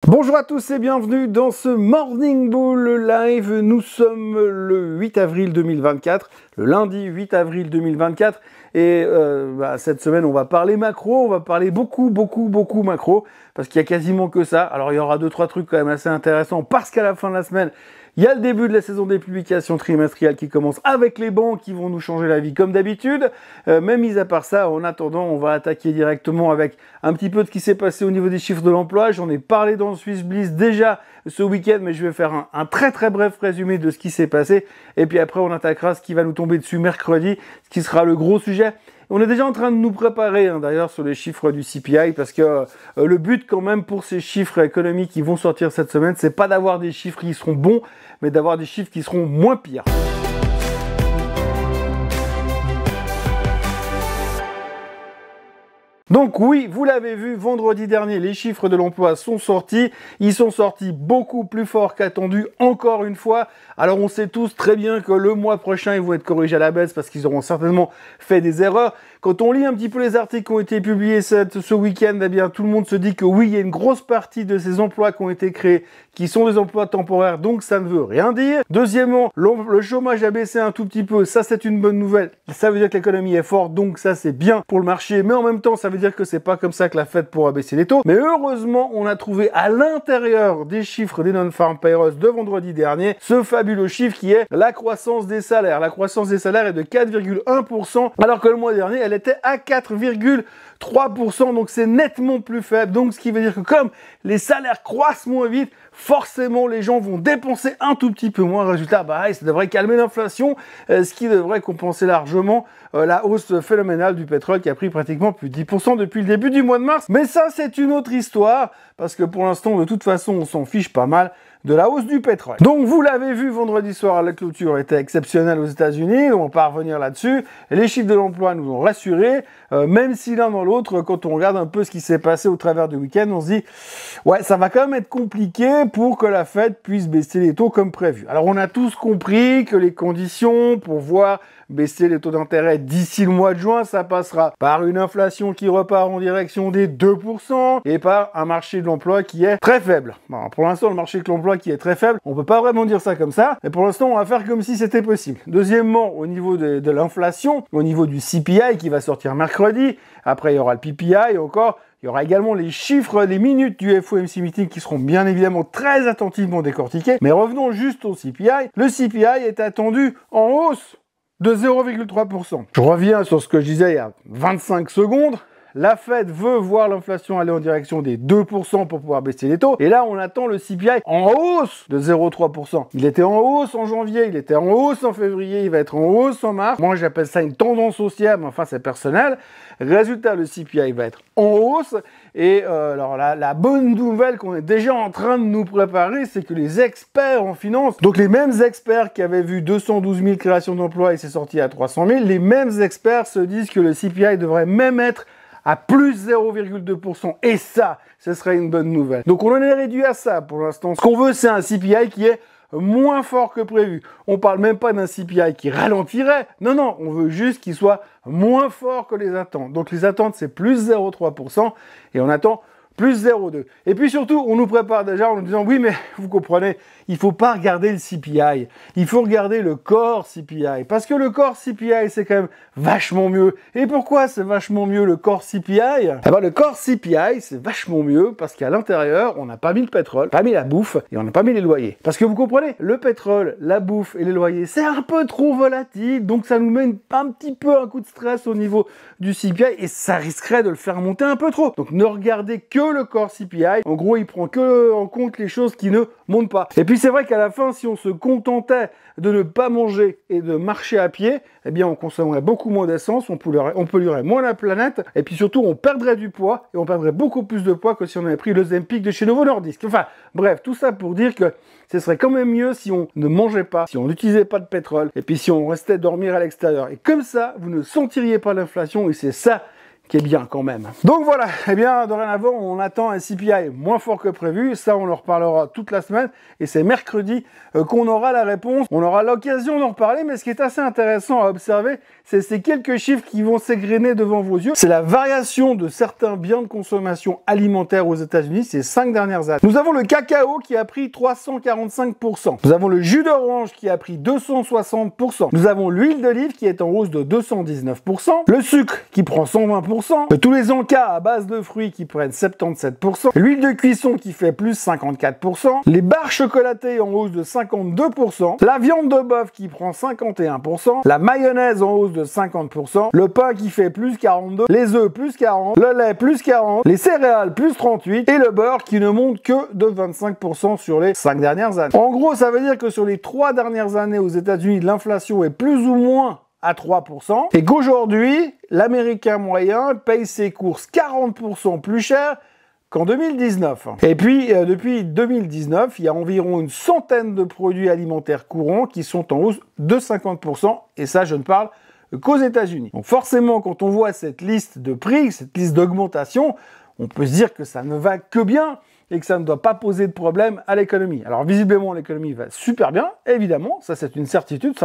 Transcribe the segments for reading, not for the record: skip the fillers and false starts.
Bonjour à tous et bienvenue dans ce Morning Bull Live. Nous sommes le 8 avril 2024, le lundi 8 avril 2024. Et cette semaine, on va parler macro, on va parler beaucoup macro, parce qu'il y a quasiment que ça. Alors, il y aura 2-3 trucs quand même assez intéressants, parce qu'à la fin de la semaine, il y a le début de la saison des publications trimestrielles qui commence avec les banques qui vont nous changer la vie comme d'habitude. Mais mis à part ça, en attendant, on va attaquer directement avec un petit peu de ce qui s'est passé au niveau des chiffres de l'emploi. J'en ai parlé dans le Swiss Bliss déjà ce week-end, mais je vais faire un très bref résumé de ce qui s'est passé. Et puis après, on attaquera ce qui va nous tomber dessus mercredi, ce qui sera le gros sujet. On est déjà en train de nous préparer d'ailleurs sur les chiffres du CPI parce que le but quand même pour ces chiffres économiques qui vont sortir cette semaine, c'est pas d'avoir des chiffres qui seront bons, mais d'avoir des chiffres qui seront moins pires. Donc oui, vous l'avez vu, vendredi dernier, les chiffres de l'emploi sont sortis. Ils sont sortis beaucoup plus forts qu'attendus, encore une fois. Alors on sait tous très bien que le mois prochain, ils vont être corrigés à la baisse parce qu'ils auront certainement fait des erreurs. Quand on lit un petit peu les articles qui ont été publiés ce week-end, eh bien tout le monde se dit que oui, il y a une grosse partie de ces emplois qui ont été créés qui sont des emplois temporaires, donc ça ne veut rien dire. Deuxièmement, le chômage a baissé un tout petit peu, ça c'est une bonne nouvelle. Ça veut dire que l'économie est forte, donc ça c'est bien pour le marché, mais en même temps ça veut dire que c'est pas comme ça que la Fed pourra baisser les taux. Mais heureusement, on a trouvé à l'intérieur des chiffres des non-farm payrolls de vendredi dernier, ce fabuleux chiffre qui est la croissance des salaires. La croissance des salaires est de 4,1%, alors que le mois dernier, elle était à 4,3%, donc c'est nettement plus faible. Donc ce qui veut dire que comme les salaires croissent moins vite, forcément les gens vont dépenser un tout petit peu moins. Résultat, ça devrait calmer l'inflation, ce qui devrait compenser largement la hausse phénoménale du pétrole qui a pris pratiquement plus de 10% depuis le début du mois de mars. Mais ça, c'est une autre histoire, parce que pour l'instant, de toute façon, on s'en fiche pas mal de la hausse du pétrole. Donc vous l'avez vu vendredi soir, la clôture était exceptionnelle aux États-Unis, on va pas revenir là-dessus. Les chiffres de l'emploi nous ont rassurés, même si l'un dans l'autre, quand on regarde un peu ce qui s'est passé au travers du week-end, on se dit ouais, ça va quand même être compliqué pour que la Fed puisse baisser les taux comme prévu. Alors on a tous compris que les conditions pour voir baisser les taux d'intérêt d'ici le mois de juin, ça passera par une inflation qui repart en direction des 2% et par un marché de l'emploi qui est très faible. Bon, pour l'instant, le marché de l'emploi qui est très faible, on peut pas vraiment dire ça comme ça, mais pour l'instant, on va faire comme si c'était possible. Deuxièmement, au niveau de l'inflation, au niveau du CPI qui va sortir mercredi, après il y aura le PPI et encore, il y aura également les chiffres, les minutes du FOMC meeting qui seront bien évidemment très attentivement décortiqués. Mais revenons juste au CPI. Le CPI est attendu en hausse de 0,3%. Je reviens sur ce que je disais il y a 25 secondes. La Fed veut voir l'inflation aller en direction des 2% pour pouvoir baisser les taux. Et là, on attend le CPI en hausse de 0,3%. Il était en hausse en janvier, il était en hausse en février, il va être en hausse en mars. Moi, j'appelle ça une tendance haussière, mais enfin, c'est personnel. Résultat, le CPI va être en hausse. Et alors la bonne nouvelle qu'on est déjà en train de nous préparer, c'est que les experts en finance, donc les mêmes experts qui avaient vu 212 000 créations d'emplois et c'est sorti à 300 000, les mêmes experts se disent que le CPI devrait même être à plus 0,2%. Et ça, ce serait une bonne nouvelle. Donc on en est réduit à ça pour l'instant. Ce qu'on veut, c'est un CPI qui est moins fort que prévu. On parle même pas d'un CPI qui ralentirait. Non, on veut juste qu'il soit moins fort que les attentes. Donc les attentes, c'est plus 0,3% et on attend plus 0,2. Et puis surtout, on nous prépare déjà en nous disant, oui, mais vous comprenez, il faut pas regarder le CPI, il faut regarder le core CPI, parce que le core CPI, c'est quand même vachement mieux. Et pourquoi c'est vachement mieux le core CPI? Eh ben, le core CPI, c'est vachement mieux parce qu'à l'intérieur, on n'a pas mis le pétrole, pas mis la bouffe, et on n'a pas mis les loyers. Parce que vous comprenez, le pétrole, la bouffe et les loyers, c'est un peu trop volatile, donc ça nous met un petit peu un coup de stress au niveau du CPI, et ça risquerait de le faire monter un peu trop. Donc ne regardez que le core CPI, en gros, il prend que en compte les choses qui ne montent pas. Et puis c'est vrai qu'à la fin, si on se contentait de ne pas manger et de marcher à pied, eh bien on consommerait beaucoup moins d'essence, on polluerait moins la planète, et puis surtout on perdrait du poids, et on perdrait beaucoup plus de poids que si on avait pris le Ozempic de chez Novo Nordisk. Enfin, bref, tout ça pour dire que ce serait quand même mieux si on ne mangeait pas, si on n'utilisait pas de pétrole, et puis si on restait dormir à l'extérieur. Et comme ça, vous ne sentiriez pas l'inflation, et c'est ça qui est bien quand même. Donc voilà, eh bien dorénavant on attend un CPI moins fort que prévu, ça on en reparlera toute la semaine et c'est mercredi qu'on aura la réponse. On aura l'occasion d'en reparler, mais ce qui est assez intéressant à observer, c'est ces quelques chiffres qui vont s'égrener devant vos yeux. C'est la variation de certains biens de consommation alimentaire aux États-Unis ces 5 dernières années. Nous avons le cacao qui a pris 345%. Nous avons le jus d'orange qui a pris 260%. Nous avons l'huile d'olive qui est en hausse de 219%. Le sucre qui prend 120%. Tous les encas à base de fruits qui prennent 77%. L'huile de cuisson qui fait plus 54%. Les barres chocolatées en hausse de 52%. La viande de bœuf qui prend 51%. La mayonnaise en hausse de 50%. Le pain qui fait plus 42%. Les œufs plus 40%. Le lait plus 40%. Les céréales plus 38%. Et le beurre qui ne monte que de 25% sur les 5 dernières années. En gros, ça veut dire que sur les 3 dernières années aux États-Unis, l'inflation est plus ou moins à 3%, et qu'aujourd'hui, l'Américain moyen paye ses courses 40% plus cher qu'en 2019. Et puis, depuis 2019, il y a environ une centaine de produits alimentaires courants qui sont en hausse de 50%, et ça, je ne parle qu'aux États-Unis. Donc forcément, quand on voit cette liste de prix, cette liste d'augmentation, on peut se dire que ça ne va que bien, et que ça ne doit pas poser de problème à l'économie. Alors visiblement, l'économie va super bien, évidemment, ça c'est une certitude,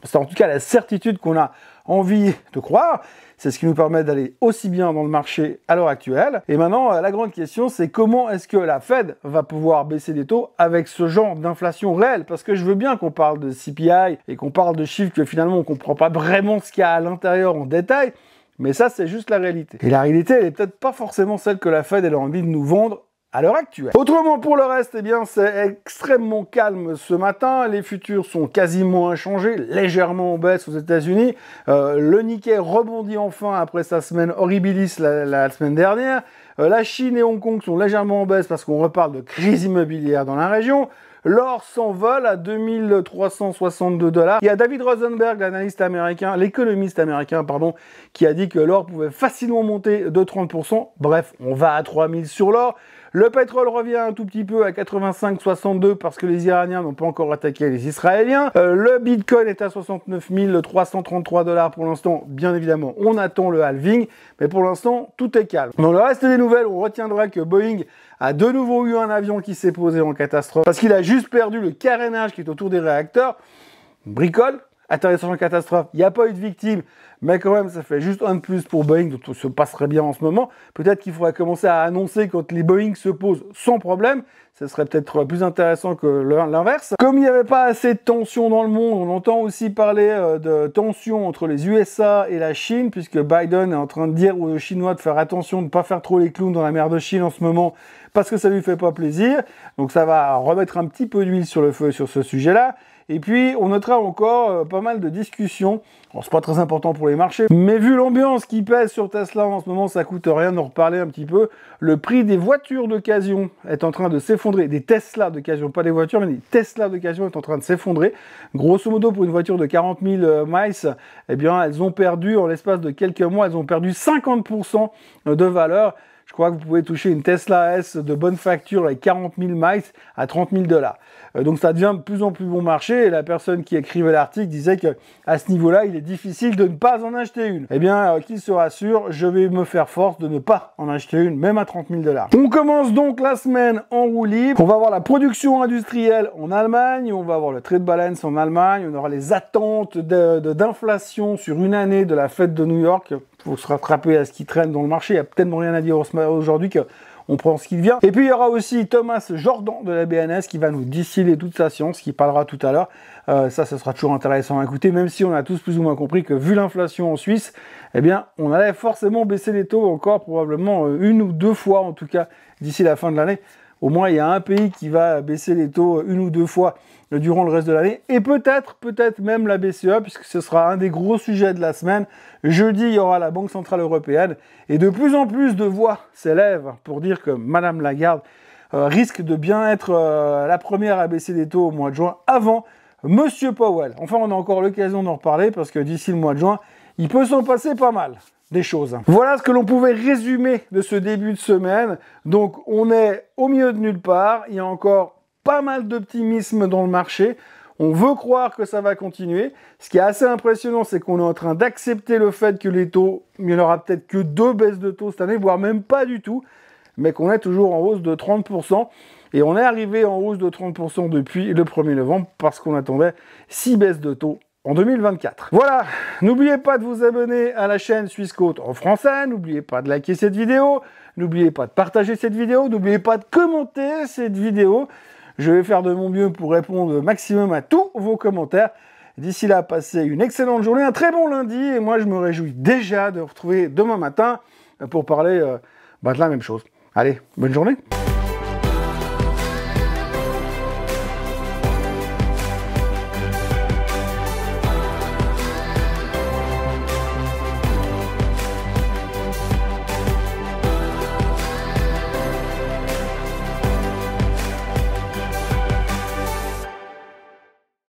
c'est en tout cas la certitude qu'on a envie de croire, c'est ce qui nous permet d'aller aussi bien dans le marché à l'heure actuelle. Et maintenant, la grande question, c'est comment est-ce que la Fed va pouvoir baisser les taux avec ce genre d'inflation réelle? Parce que je veux bien qu'on parle de CPI et qu'on parle de chiffres que finalement on ne comprend pas vraiment ce qu'il y a à l'intérieur en détail, mais ça c'est juste la réalité. Et la réalité, elle est peut-être pas forcément celle que la Fed elle a envie de nous vendre à l'heure actuelle. Autrement, pour le reste, eh bien, c'est extrêmement calme ce matin. Les futurs sont quasiment inchangés, légèrement en baisse aux États-Unis. Le Nikkei rebondit enfin après sa semaine horribilis la semaine dernière. La Chine et Hong Kong sont légèrement en baisse parce qu'on reparle de crise immobilière dans la région. L'or s'envole à 2362 $. Il y a David Rosenberg, l'analyste américain, l'économiste américain, pardon, qui a dit que l'or pouvait facilement monter de 30%. Bref, on va à 3000 sur l'or. Le pétrole revient un tout petit peu à 85,62 parce que les Iraniens n'ont pas encore attaqué les Israéliens. Le Bitcoin est à 69 333 $ pour l'instant. Bien évidemment, on attend le halving, mais pour l'instant, tout est calme. Dans le reste des nouvelles, on retiendra que Boeing a de nouveau eu un avion qui s'est posé en catastrophe parce qu'il a juste perdu le carénage qui est autour des réacteurs. Bricole, atterrissage en catastrophe, il n'y a pas eu de victime, mais quand même ça fait juste un de plus pour Boeing, donc tout se passerait bien en ce moment. Peut-être qu'il faudrait commencer à annoncer quand les Boeing se posent sans problème, ce serait peut-être plus intéressant que l'inverse. Comme il n'y avait pas assez de tension dans le monde, on entend aussi parler de tension entre les USA et la Chine, puisque Biden est en train de dire aux Chinois de faire attention, de ne pas faire trop les clowns dans la mer de Chine en ce moment, parce que ça lui fait pas plaisir. Donc ça va remettre un petit peu d'huile sur le feu sur ce sujet-là. Et puis, on notera encore pas mal de discussions. Bon, c'est pas très important pour les marchés, mais vu l'ambiance qui pèse sur Tesla en ce moment, ça coûte rien d'en reparler un petit peu. Le prix des voitures d'occasion est en train de s'effondrer. Des Tesla d'occasion, pas des voitures, mais des Tesla d'occasion est en train de s'effondrer. Grosso modo, pour une voiture de 40 000 miles, eh bien, elles ont perdu, en l'espace de quelques mois, elles ont perdu 50% de valeur. Je crois que vous pouvez toucher une Tesla S de bonne facture avec 40 000 miles à 30 000 $. Donc ça devient de plus en plus bon marché et la personne qui écrivait l'article disait que à ce niveau-là, il est difficile de ne pas en acheter une. Eh bien, qu'il se rassure, je vais me faire force de ne pas en acheter une, même à 30 000 $. On commence donc la semaine en roue libre. On va voir la production industrielle en Allemagne, on va voir le trade balance en Allemagne, on aura les attentes d'inflation sur une année de la fête de New York. Il faut se rattraper à ce qui traîne dans le marché. Il n'y a peut-être rien à dire aujourd'hui qu'on prend ce qui vient. Et puis il y aura aussi Thomas Jordan de la BNS qui va nous distiller toute sa science, qui parlera tout à l'heure. Ça sera toujours intéressant à écouter, même si on a tous plus ou moins compris que vu l'inflation en Suisse, eh bien, on allait forcément baisser les taux encore probablement une ou deux fois en tout cas d'ici la fin de l'année. Au moins, il y a un pays qui va baisser les taux une ou deux fois durant le reste de l'année. Et peut-être même la BCE, puisque ce sera un des gros sujets de la semaine. Jeudi, il y aura la Banque Centrale Européenne. Et de plus en plus de voix s'élèvent pour dire que Madame Lagarde risque de bien être la première à baisser les taux au mois de juin avant Monsieur Powell. Enfin, on a encore l'occasion d'en reparler parce que d'ici le mois de juin, il peut s'en passer pas mal des choses. Voilà ce que l'on pouvait résumer de ce début de semaine. Donc on est au milieu de nulle part, il y a encore pas mal d'optimisme dans le marché. On veut croire que ça va continuer. Ce qui est assez impressionnant, c'est qu'on est en train d'accepter le fait que les taux, il n'y en aura peut-être que 2 baisses de taux cette année, voire même pas du tout, mais qu'on est toujours en hausse de 30%. Et on est arrivé en hausse de 30% depuis le 1er novembre parce qu'on attendait 6 baisses de taux en 2024. Voilà, n'oubliez pas de vous abonner à la chaîne Swissquote en français, n'oubliez pas de liker cette vidéo, n'oubliez pas de partager cette vidéo, n'oubliez pas de commenter cette vidéo. Je vais faire de mon mieux pour répondre au maximum à tous vos commentaires. D'ici là, passez une excellente journée, un très bon lundi, et moi je me réjouis déjà de vous retrouver demain matin pour parler de la même chose. Allez, bonne journée!